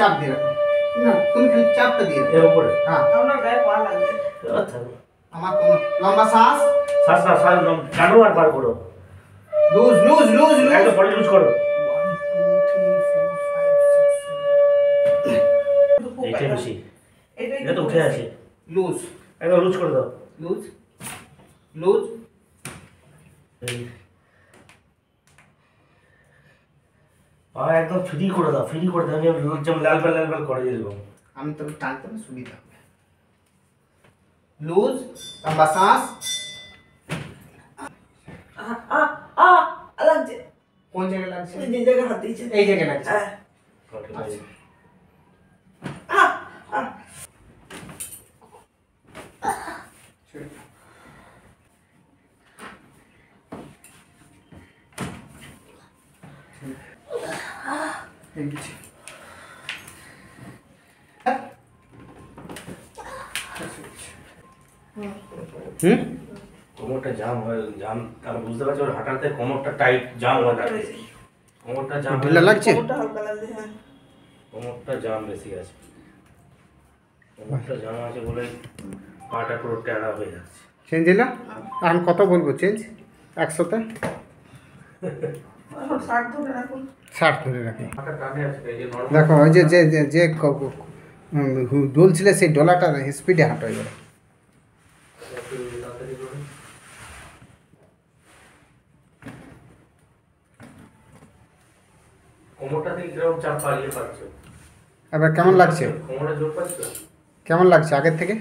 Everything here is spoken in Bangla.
চাপ দিয়ে রাখো। না তুমি খালি চাপটা দিয়ে এর উপরে। হ্যাঁ আপনার গায়ে পা লাগবে। আচ্ছা আমার কোনো লম্বা শ্বাস শ্বাস না শ্বাস টানো আর বার করো। লুজ লুজ লুজ লুজ একদম বডি লুজ করো। 1 2 3 4 5 6 এইটা বেশি। 7 এটা তো উঠে আছে। লুজ একদম লুজ করে দাও। লুজ লুজ পা একদম ফ্রি করে দাও, ফ্রি করে দাও। আমি যেমন লাল লাল করে দিয়ে দেবো। আমি তো টানতে না সুবিধা হবে। লুজ লম্বা শ্বাস লাগছে। কোন জায়গায় লাগছে? যে জায়গায় হাত দিয়েছে এই জায়গায় লাগছে। হ্যাঁ। আচ্ছা কোমরটা জাম হয়, জাম আমি বুঝতে পারছি। ওর হাঁটাতে কোমরটা টাইট জাম হয়ে থাকে। কোমরটা জাম ঢিলা লাগছে? কোমরটা হালকা লাগছে। হ্যাঁ। কোমরটা জাম বেশি আছে। কোমরটা জাম আছে বলে পাটা পুরো ট্যাড়া হয়ে যাচ্ছে। চেঞ্জ এলো? এখন কত বলবো চেঞ্জ? 100তে এখন 60 ধরে রাখুন। 60 ধরে রাখি। পাটা টানে আছে এই যে নরমাল। দেখো ওই যে যে যে যে ডোলছিল সেই ডোলাটা স্পিডে হাঁটো এবারে। একটু তাড়াতাড়ি করুন। কোমরটা থেকে কিরকম চাপ পাইয়ে পাচ্ছ? এবার কেমন লাগছে? কোমরে জোর পাচ্ছ? কেমন লাগছে আগের থেকে?